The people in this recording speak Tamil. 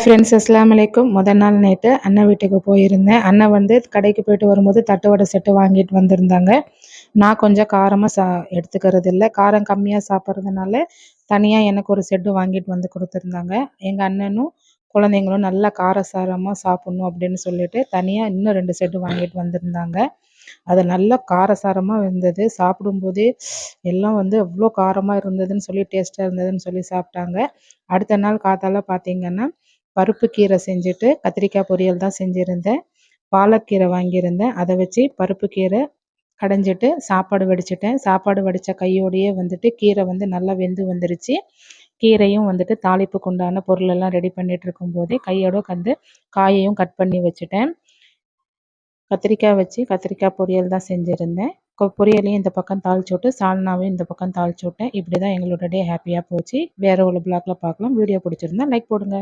ஃப்ரெண்ட்ஸ் அஸ்ஸலாமு அலைக்கும். முதல் நாள் நைட்டு அண்ணன் வீட்டுக்கு போயிருந்தேன். அண்ணன் வந்து கடைக்கு போயிட்டு வரும்போது தட்டு வடை செட்டு வாங்கிட்டு வந்திருந்தாங்க. நான் கொஞ்சம் காரமாக எடுத்துக்கிறது இல்லை, காரம் கம்மியாக சாப்பிட்றதுனால தனியாக எனக்கு ஒரு செட்டு வாங்கிட்டு வந்து கொடுத்துருந்தாங்க. எங்கள் அண்ணனும் குழந்தைங்களும் நல்லா காரசாரமாக சாப்பிட்ணும் அப்படின்னு சொல்லிட்டு தனியாக இன்னும் 2 செட்டு வாங்கிட்டு வந்திருந்தாங்க. அது நல்லா காரசாரமாக இருந்தது. சாப்பிடும்போதே எல்லாம் வந்து அவ்வளோ காரமாக இருந்ததுன்னு சொல்லி டேஸ்ட்டாக இருந்ததுன்னு சொல்லி சாப்பிட்டாங்க. அடுத்த நாள் காத்தால பார்த்தீங்கன்னா பருப்பு கீரை செஞ்சுட்டு கத்திரிக்காய் பொரியல் தான் செஞ்சுருந்தேன். பாலக்கீரை வாங்கியிருந்தேன், அதை வச்சு பருப்பு கீரை கடைஞ்சிட்டு சாப்பாடு வடிச்சிட்டேன். சாப்பாடு வடித்த கையோடையே வந்துட்டு கீரை வந்து நல்லா வெந்து வந்துருச்சு. கீரையும் வந்துட்டு தாளிப்புக்கு உண்டான பொருளெல்லாம் ரெடி பண்ணிட்டு இருக்கும்போதே கையோட காயையும் கட் பண்ணி வச்சுட்டேன். கத்திரிக்காய் வச்சு கத்திரிக்காய் பொரியல் தான் செஞ்சுருந்தேன். பொரியலையும் இந்த பக்கம் தாளிச்சு விட்டு சால்னாவையும் இந்த பக்கம் தாளிச்சு விட்டேன். இப்படி தான் எங்களோட டே ஹாப்பியாக போச்சு. வேறு ஒரு பிளாக்ல பார்க்கலாம். வீடியோ பிடிச்சிருந்தா லைக் போடுங்க.